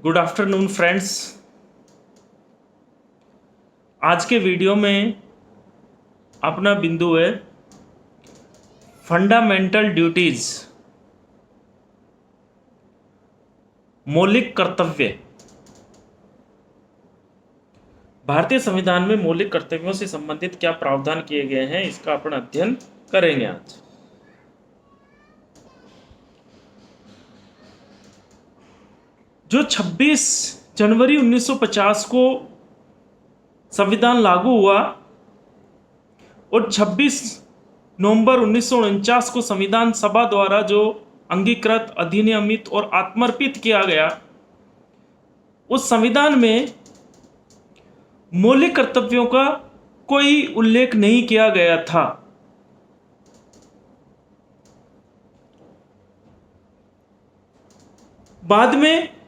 Good afternoon friends. आज के video में अपना बिंदु है फंडामेंटल ड्यूटीज, मौलिक कर्तव्य। भारतीय संविधान में मौलिक कर्तव्यों से संबंधित क्या प्रावधान किए गए हैं, इसका अपन अध्ययन करेंगे आज। जो 26 जनवरी 1950 को संविधान लागू हुआ और 26 नवंबर 1949 को संविधान सभा द्वारा जो अंगीकृत, अधिनियमित और आत्मर्पित किया गया, उस संविधान में मौलिक कर्तव्यों का कोई उल्लेख नहीं किया गया था। बाद में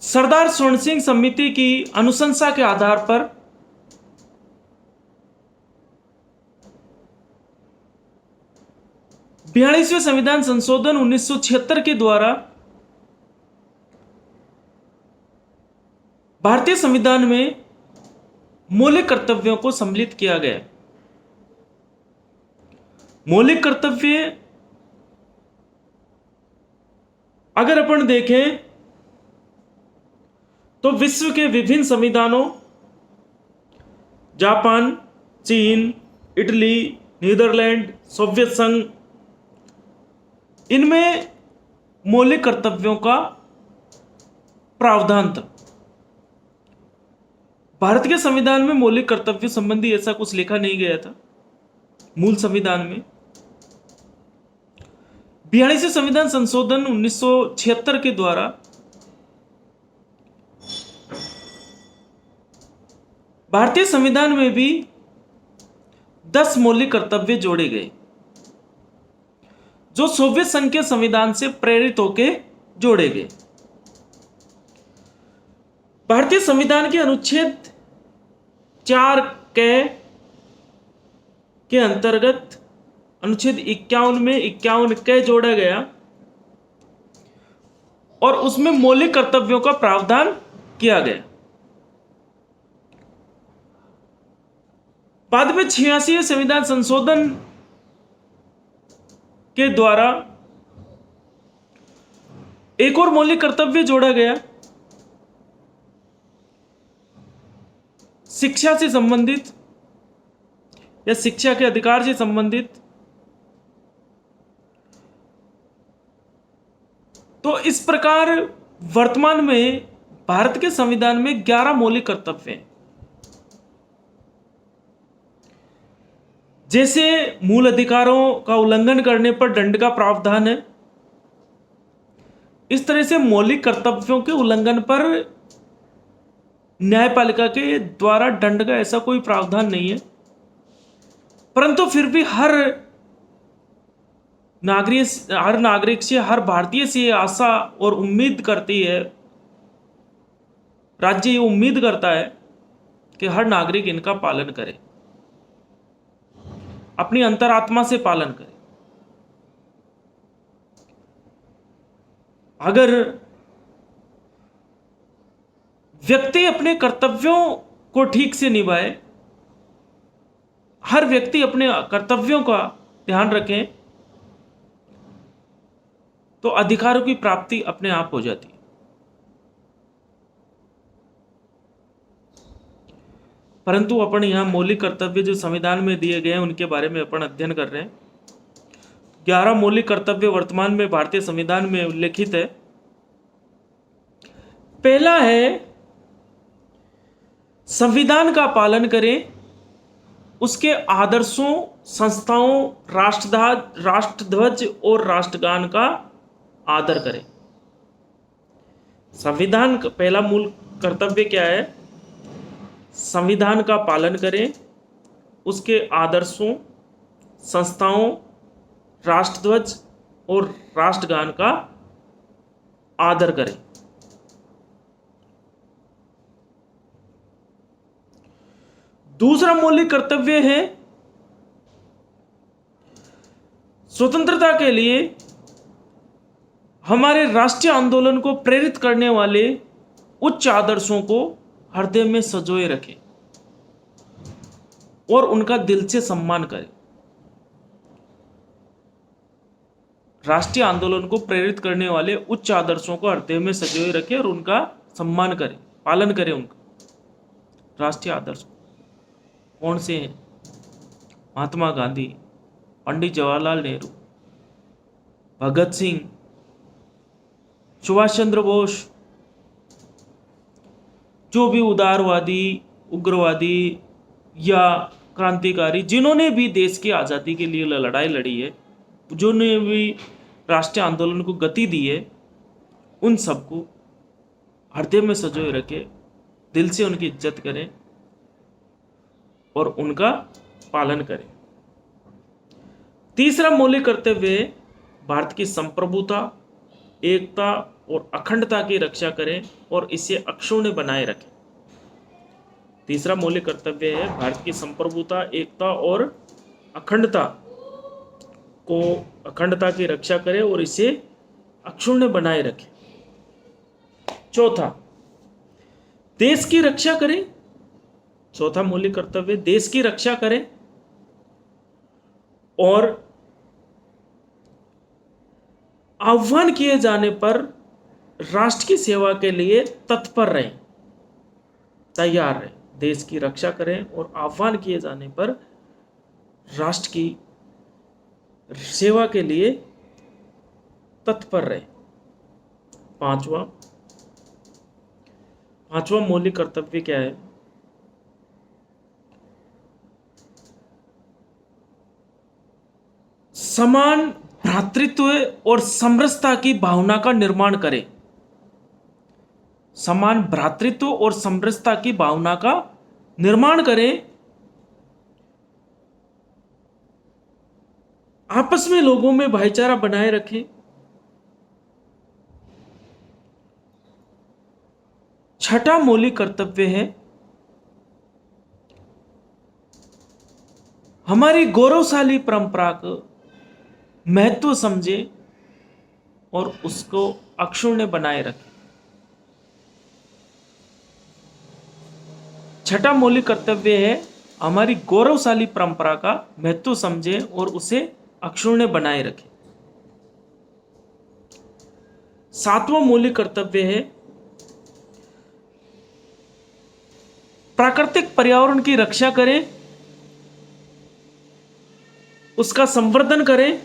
सरदार स्वर्ण सिंह समिति की अनुशंसा के आधार पर बयालीसवें संविधान संशोधन 1976 के द्वारा भारतीय संविधान में मौलिक कर्तव्यों को सम्मिलित किया गया। मौलिक कर्तव्य अगर अपन देखें तो विश्व के विभिन्न संविधानों, जापान, चीन, इटली, नीदरलैंड, सोवियत संघ, इनमें मौलिक कर्तव्यों का प्रावधान था। भारत के संविधान में मौलिक कर्तव्य संबंधी ऐसा कुछ लिखा नहीं गया था। मूल संविधान में 42वें संविधान संशोधन 1976 के द्वारा भारतीय संविधान में भी 10 मौलिक कर्तव्य जोड़े गए, जो सोवियत संघ के संविधान से प्रेरित होकर जोड़े गए। भारतीय संविधान के अनुच्छेद 4 के अंतर्गत अनुच्छेद 51 में 51 क जोड़ा गया और उसमें मौलिक कर्तव्यों का प्रावधान किया गया। बाद में 86वें संविधान संशोधन के द्वारा एक और मौलिक कर्तव्य जोड़ा गया, शिक्षा से संबंधित या शिक्षा के अधिकार से संबंधित। तो इस प्रकार वर्तमान में भारत के संविधान में 11 मौलिक कर्तव्य हैं। जैसे मूल अधिकारों का उल्लंघन करने पर दंड का प्रावधान है, इस तरह से मौलिक कर्तव्यों के उल्लंघन पर न्यायपालिका के द्वारा दंड का ऐसा कोई प्रावधान नहीं है। परंतु फिर भी हर नागरिक से, हर भारतीय से ये आशा और उम्मीद करती है, राज्य ये उम्मीद करता है कि हर नागरिक इनका पालन करे, अपनी अंतरात्मा से पालन करे। अगर व्यक्ति अपने कर्तव्यों को ठीक से निभाए, हर व्यक्ति अपने कर्तव्यों का ध्यान रखे, तो अधिकारों की प्राप्ति अपने आप हो जाती है। परंतु अपन यहां मौलिक कर्तव्य जो संविधान में दिए गए हैं उनके बारे में अपन अध्ययन कर रहे हैं। 11 मौलिक कर्तव्य वर्तमान में भारतीय संविधान में उल्लेखित है। पहला है, संविधान का पालन करें, उसके आदर्शों, संस्थाओं, राष्ट्रध्वज और राष्ट्रगान का आदर करें। संविधान का पहला मूल कर्तव्य क्या है? संविधान का पालन करें, उसके आदर्शों, संस्थाओं, राष्ट्रध्वज और राष्ट्रगान का आदर करें। दूसरा मौलिक कर्तव्य है स्वतंत्रता के लिए हमारे राष्ट्रीय आंदोलन को प्रेरित करने वाले उच्च आदर्शों को हृदय में संजोए रखें और उनका दिल से सम्मान करें। राष्ट्रीय आंदोलन को प्रेरित करने वाले उच्च आदर्शों को हृदय में संजोए रखें और उनका सम्मान करें, पालन करें। उनका राष्ट्रीय आदर्श कौन से हैं? महात्मा गांधी, पंडित जवाहरलाल नेहरू, भगत सिंह, सुभाष चंद्र बोस, जो भी उदारवादी, उग्रवादी या क्रांतिकारी जिन्होंने भी देश की आज़ादी के लिए लड़ाई लड़ी है, जिन्होंने भी राष्ट्रीय आंदोलन को गति दी है, उन सबको हृदय में संजोए रखें, दिल से उनकी इज्जत करें और उनका पालन करें। तीसरा मौलिक कर्तव्य है भारत की संप्रभुता, एकता और अखंडता की रक्षा करें और इसे अक्षुण्ण बनाए रखें। तीसरा मौलिक कर्तव्य है भारत की संप्रभुता, एकता और अखंडता की रक्षा करें और इसे अक्षुण्ण बनाए रखें। चौथा, देश की रक्षा करें। चौथा मौलिक कर्तव्य, देश की रक्षा करें और आह्वान किए जाने पर राष्ट्र की सेवा के लिए तत्पर रहें, तैयार रहें। देश की रक्षा करें और आह्वान किए जाने पर राष्ट्र की सेवा के लिए तत्पर रहें। पांचवा मौलिक कर्तव्य क्या है? समान भ्रातृत्व और समरसता की भावना का निर्माण करें। समान भ्रातृत्व और समरसता की भावना का निर्माण करें। आपस में लोगों में भाईचारा बनाए रखें। छठा मौलिक कर्तव्य है हमारी गौरवशाली परंपरा को महत्व समझे और उसको अक्षुण्ण बनाए रखें। छठा मौलिक कर्तव्य है हमारी गौरवशाली परंपरा का महत्व समझे और उसे अक्षुण्ण बनाए रखें। सातवां मौलिक कर्तव्य है प्राकृतिक पर्यावरण की रक्षा करें, उसका संवर्धन करें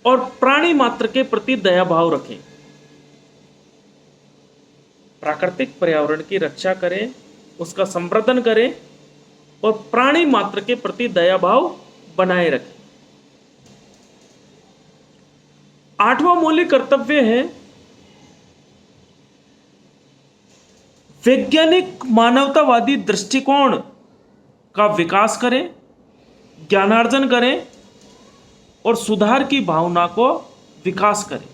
और प्राणी मात्र के प्रति दया भाव रखें। प्राकृतिक पर्यावरण की रक्षा करें, उसका संवर्धन करें और प्राणी मात्र के प्रति दया भाव बनाए रखें। आठवां मौलिक कर्तव्य है वैज्ञानिक मानवतावादी दृष्टिकोण का विकास करें, ज्ञानार्जन करें और सुधार की भावना को विकास करें।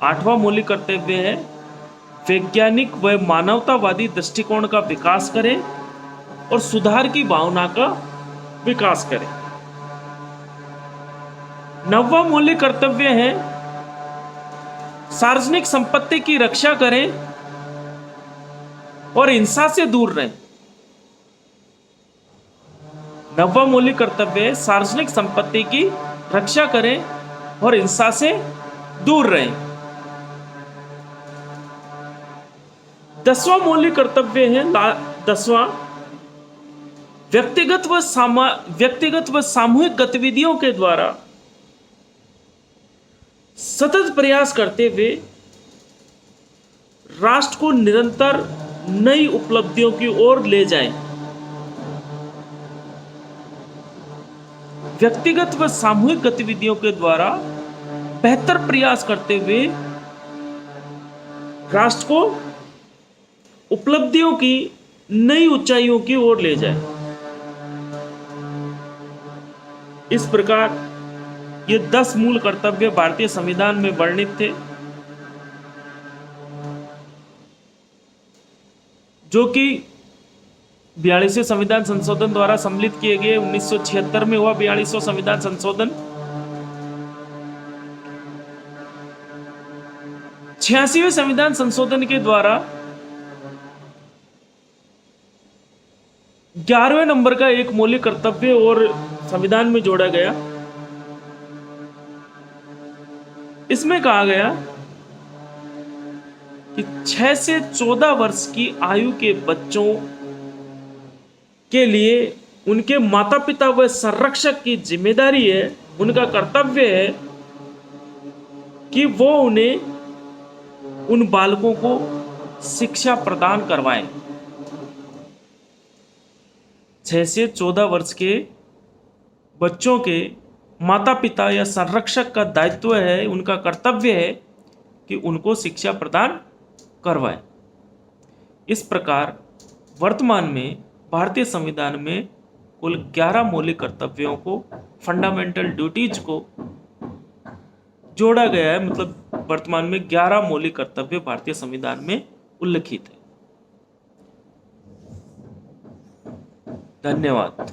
आठवां मौलिक कर्तव्य है वैज्ञानिक व मानवतावादी दृष्टिकोण का विकास करें और सुधार की भावना का विकास करें। नौवां मौलिक कर्तव्य है सार्वजनिक संपत्ति की रक्षा करें और हिंसा से दूर रहें। नौवां मौलिक कर्तव्य है सार्वजनिक संपत्ति की रक्षा करें और हिंसा से दूर रहें। 10वां मौलिक कर्तव्य है 10वां व्यक्तिगत व सामूहिक गतिविधियों के द्वारा सतत प्रयास करते हुए राष्ट्र को निरंतर नई उपलब्धियों की ओर ले जाएं। व्यक्तिगत व सामूहिक गतिविधियों के द्वारा बेहतर प्रयास करते हुए राष्ट्र को उपलब्धियों की नई ऊंचाइयों की ओर ले जाए। इस प्रकार ये 10 मूल कर्तव्य भारतीय संविधान में वर्णित थे, जो कि 42वें संविधान संशोधन द्वारा सम्मिलित किए गए 1976 में हुआ 42वां संविधान संशोधन। 86वें संविधान संशोधन के द्वारा 11वें नंबर का एक मौलिक कर्तव्य और संविधान में जोड़ा गया। इसमें कहा गया कि 6 से 14 वर्ष की आयु के बच्चों के लिए उनके माता पिता व संरक्षक की जिम्मेदारी है, उनका कर्तव्य है कि वो उन्हें उन बालकों को शिक्षा प्रदान करवाएं। 6 से 14 वर्ष के बच्चों के माता पिता या संरक्षक का दायित्व है, उनका कर्तव्य है कि उनको शिक्षा प्रदान करवाएं। इस प्रकार वर्तमान में भारतीय संविधान में कुल 11 मौलिक कर्तव्यों को, फंडामेंटल ड्यूटीज को जोड़ा गया है। मतलब वर्तमान में 11 मौलिक कर्तव्य भारतीय संविधान में उल्लिखित है। धन्यवाद।